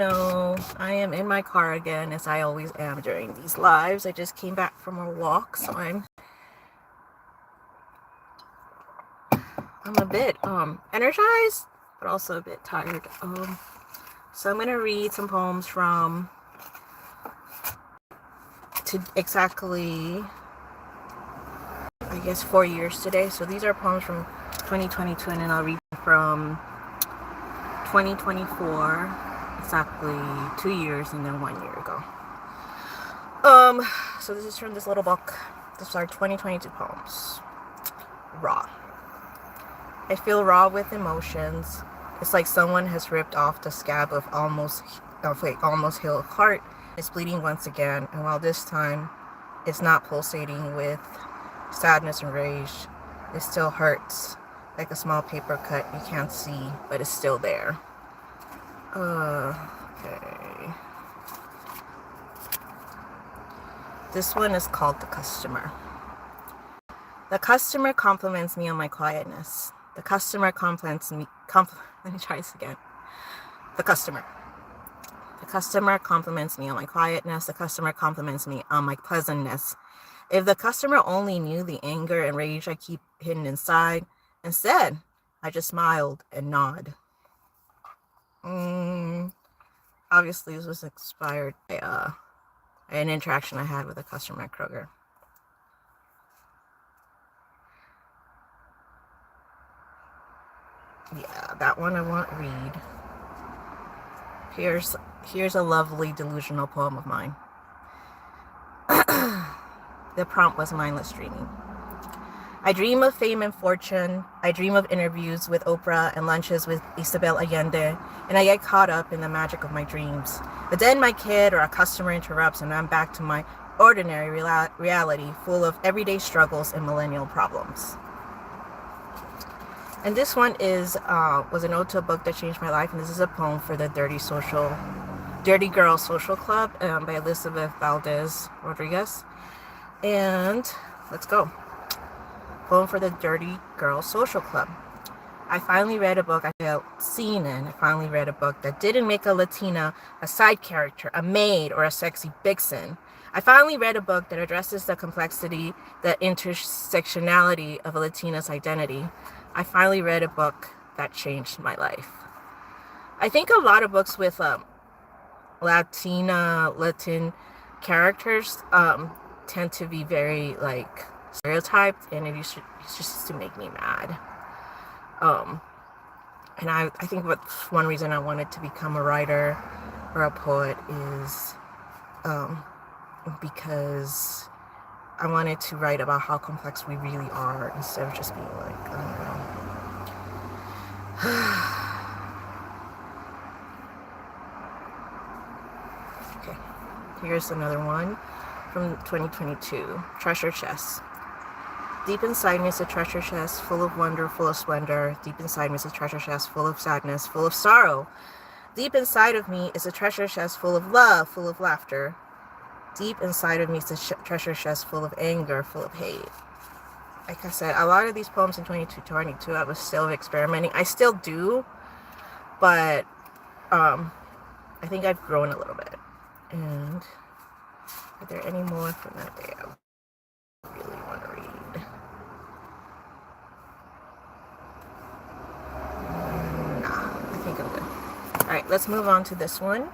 No, I am in my car again, as I always am during these lives. I just came back from a walk, so I'm a bit energized, but also a bit tired. So I'm gonna read some poems from exactly, I guess, 4 years today. So these are poems from 2022, and then I'll read from 2024, exactly 2 years, and then 1 year ago. So this is from this little book. These are 2022 poems. Raw. I feel raw with emotions. It's like someone has ripped off the scab of almost healed heart. It's bleeding once again, and while this time it's not pulsating with sadness and rage, it still hurts like a small paper cut you can't see, but it's still there. Okay. This one is called The Customer. The customer compliments me on my quietness. The customer compliments me. Let me try this again. The customer. The customer compliments me on my quietness. The customer compliments me on my pleasantness. If the customer only knew the anger and rage I keep hidden inside, instead, I just smiled and nod. Obviously, this was inspired by an interaction I had with a customer at Kroger. Yeah, that one I won't read. Here's a lovely delusional poem of mine. The prompt was mindless dreaming. I dream of fame and fortune. I dream of interviews with Oprah and lunches with Isabel Allende, and I get caught up in the magic of my dreams. But then my kid or a customer interrupts, and I'm back to my ordinary reality, full of everyday struggles and millennial problems. And this one was an ode to a book that changed my life, and this is a poem for the Dirty Girl Social Club by Elizabeth Valdez Rodriguez. And let's go. Poem for the Dirty Girl Social Club. I finally read a book I felt seen in. I finally read a book that didn't make a Latina a side character, a maid, or a sexy vixen. I finally read a book that addresses the complexity, the intersectionality of a Latina's identity. I finally read a book that changed my life. I think a lot of books with Latin characters tend to be very like stereotyped, and it's just to make me mad. And I think one reason I wanted to become a writer or a poet is because I wanted to write about how complex we really are, instead of just being like, I don't know. Okay, here's another one from 2022, Treasure Chest. Deep inside me is a treasure chest full of wonder, full of splendor. Deep inside me is a treasure chest full of sadness, full of sorrow. Deep inside of me is a treasure chest full of love, full of laughter. Deep inside of me is a treasure chest full of anger, full of hate. Like I said, a lot of these poems in 2022, I was still experimenting. I still do, but I think I've grown a little bit. And are there any more from that day I really want to read? Nah, I think I'm good. Alright, let's move on to this one.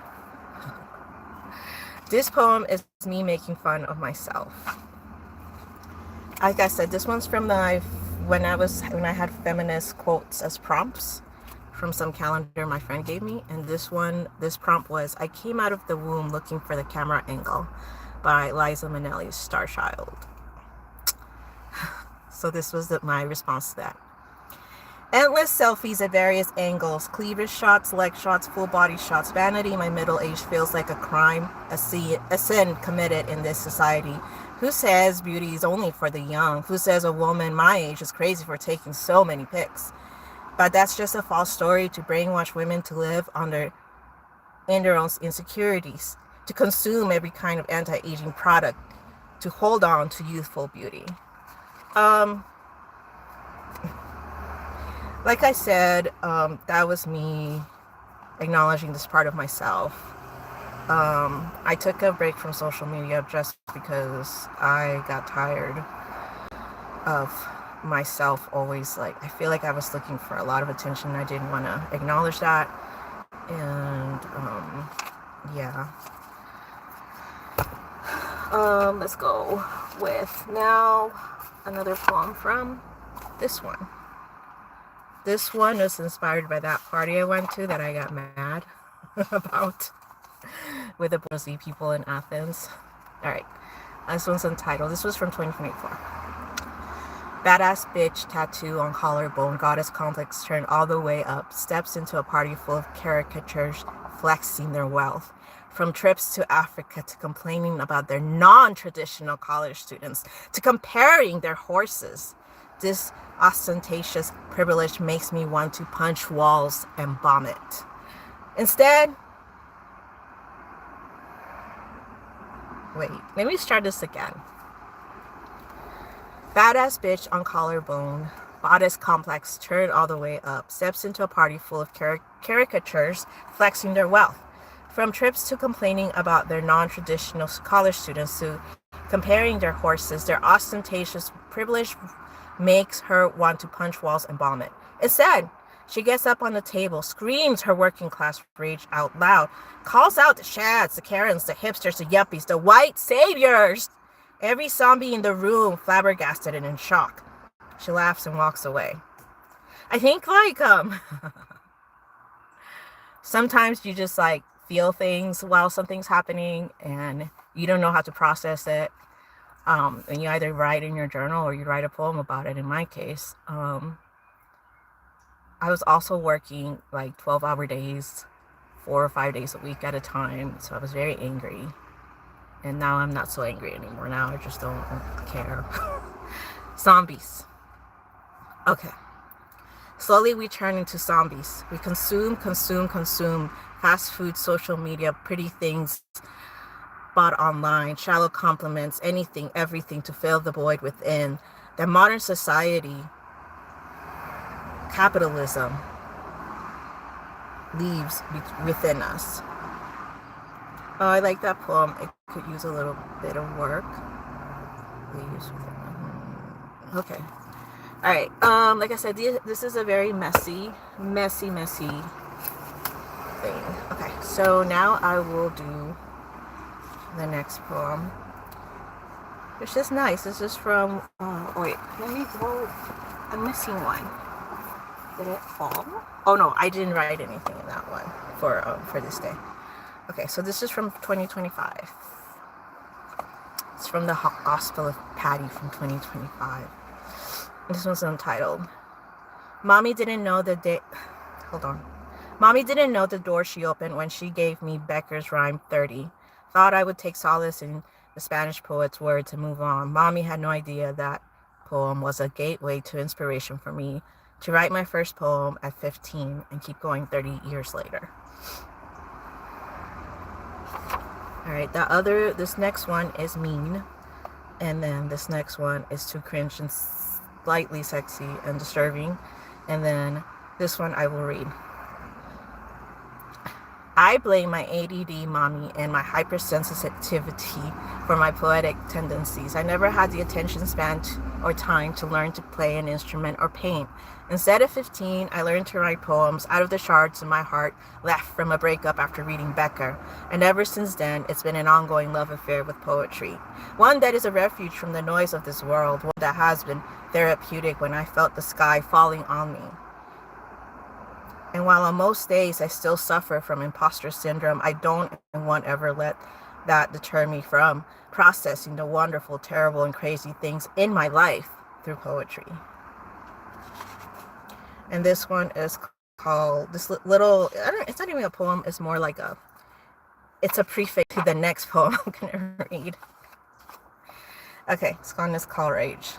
This poem is me making fun of myself. Like I said, this one's from when I had feminist quotes as prompts from some calendar my friend gave me, and this prompt was, I came out of the womb looking for the camera angle by Liza Minnelli's Star Child. So this was my response to that. Endless selfies at various angles, cleavage shots, leg shots, full body shots. Vanity, my middle age, feels like a crime, a sin committed in this society. Who says beauty is only for the young? Who says a woman my age is crazy for taking so many pics? But that's just a false story to brainwash women to live in their own insecurities, to consume every kind of anti-aging product, to hold on to youthful beauty. Like I said, that was me acknowledging this part of myself. I took a break from social media just because I got tired of myself always, like, I feel like I was looking for a lot of attention. I didn't want to acknowledge that. And yeah. Let's go with now another poem from this one. This one was inspired by that party I went to that I got mad about with the Brazilian people in Athens. All right, this one's untitled. This was from 2024. Badass bitch tattoo on collarbone, goddess complex turned all the way up, steps into a party full of caricatures flexing their wealth. From trips to Africa to complaining about their non-traditional college students to comparing their horses. This ostentatious privilege makes me want to punch walls and vomit. Instead, wait, let me start this again. Badass bitch on collarbone, goddess complex turned all the way up, steps into a party full of caricatures flexing their wealth. From trips to complaining about their non-traditional college students to comparing their horses, their ostentatious privilege makes her want to punch walls and vomit. Instead, she gets up on the table, screams her working class rage out loud, calls out the shads, the Karens, the hipsters, the yuppies, the white saviors. Every zombie in the room flabbergasted and in shock. She laughs and walks away. I think like sometimes you just like feel things while something's happening and you don't know how to process it. And you either write in your journal or you write a poem about it. In my case, I was also working like 12-hour days, 4 or 5 days a week at a time. So I was very angry. And now I'm not so angry anymore. Now I just don't care. Zombies. Okay. Slowly we turn into zombies. We consume fast food, social media, pretty things bought online, shallow compliments, anything, everything to fill the void within. That modern society, capitalism, leaves within us. Oh, I like that poem. It could use a little bit of work. Okay. All right. Like I said, this is a very messy thing. Okay. So now I will do the next poem. It's just nice. This is from. Wait. Let me go. I'm missing one. Did it fall? Oh no, I didn't write anything in that one for this day. Okay, so this is from 2025. It's from the Gospel of Patty from 2025. This one's untitled. Mommy didn't know the day. Hold on. Mommy didn't know the door she opened when she gave me Becker's rhyme 30. Thought I would take solace in the Spanish poet's words and move on. Mommy had no idea that poem was a gateway to inspiration for me to write my first poem at 15 and keep going 30 years later. All right, this next one is mean. And then this next one is too cringe and slightly sexy and disturbing. And then this one I will read. I blame my ADD mommy and my hypersensitivity for my poetic tendencies. I never had the attention span or time to learn to play an instrument or paint. Instead, at 15, I learned to write poems out of the shards in my heart left from a breakup after reading Becker. And ever since then, it's been an ongoing love affair with poetry. One that is a refuge from the noise of this world, one that has been therapeutic when I felt the sky falling on me. And while on most days I still suffer from imposter syndrome, I don't and won't ever let that deter me from processing the wonderful, terrible, and crazy things in my life through poetry. And this one is called, this little, it's not even a poem, it's more like it's a prefix to the next poem I'm going to read. Okay, it's called Rage.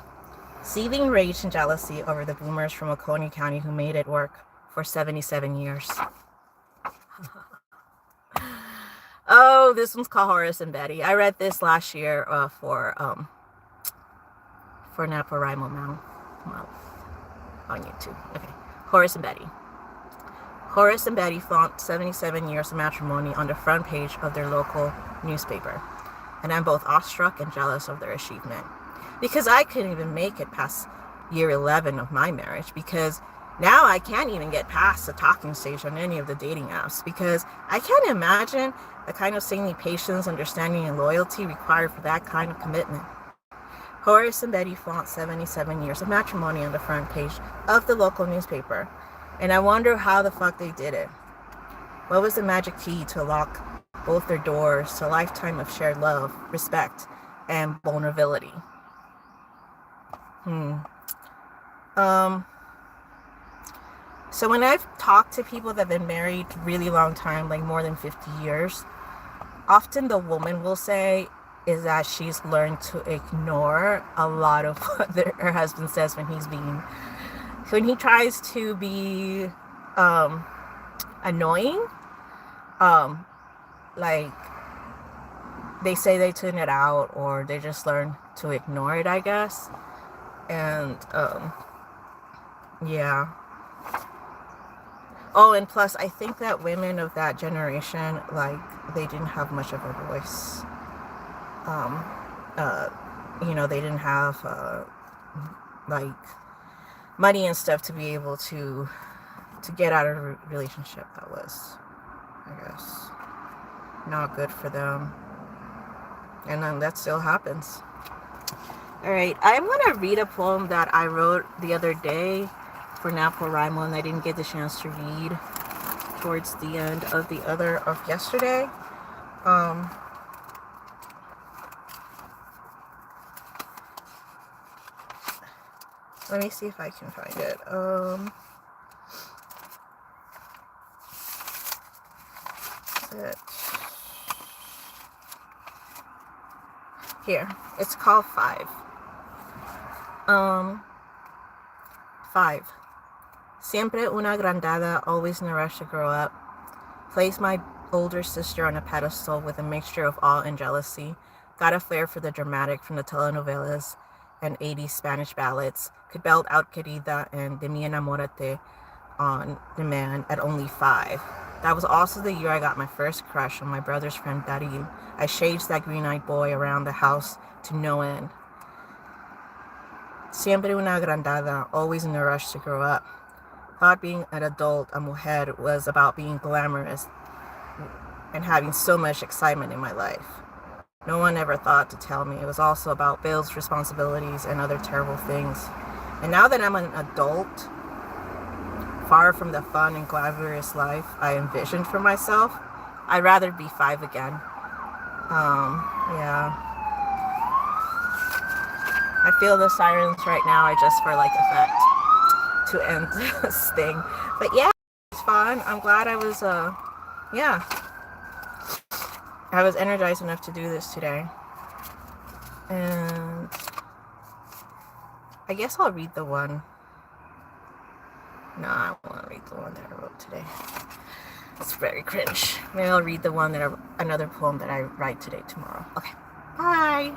Seething rage and jealousy over the boomers from Oconee County who made it work for 77 years. Oh, this one's called Horace and Betty. I read this last year for NaPoWriMo Month on YouTube. Okay, Horace and Betty. Horace and Betty flaunt 77 years of matrimony on the front page of their local newspaper. And I'm both awestruck and jealous of their achievement. Because I couldn't even make it past year 11 of my marriage, because now I can't even get past the talking stage on any of the dating apps, because I can't imagine the kind of saintly patience, understanding, and loyalty required for that kind of commitment. Horace and Betty flaunt 77 years of matrimony on the front page of the local newspaper. And I wonder how the fuck they did it. What was the magic key to lock both their doors to a lifetime of shared love, respect, and vulnerability? So when I've talked to people that have been married a really long time, like more than 50 years, often the woman will say is that she's learned to ignore a lot of what her husband says when he tries to be annoying. Like they say they tune it out, or they just learn to ignore it, I guess. And yeah. Oh, and plus I think that women of that generation, like, they didn't have much of a voice. They didn't have like money and stuff to be able to get out of a relationship that was, I guess, not good for them. And then that still happens. Alright, I'm going to read a poem that I wrote the other day for NaPoWriMo, and I didn't get the chance to read towards the end of yesterday. Let me see if I can find it. Here, it's called 5. 5. Siempre una agrandada, always in a rush to grow up. Placed my older sister on a pedestal with a mixture of awe and jealousy. Got a flair for the dramatic from the telenovelas and 80s Spanish ballads. Could belt out Querida and De Mi Enamórate on demand at only 5. That was also the year I got my first crush on my brother's friend Daryl. I chased that green-eyed boy around the house to no end. Siempre una agrandada, always in a rush to grow up. Thought being an adult, a mujer, was about being glamorous and having so much excitement in my life. No one ever thought to tell me it was also about bills, responsibilities, and other terrible things. And now that I'm an adult, far from the fun and glamorous life I envisioned for myself, I'd rather be 5 again. Yeah. I feel the sirens right now are just for like effect to end this thing. But yeah, it's fun. I'm glad I was, I was energized enough to do this today. And I guess I'll read the one. No, I won't read the one that I wrote today. It's very cringe. Maybe I'll read the one another poem that I write today tomorrow. Okay. Bye.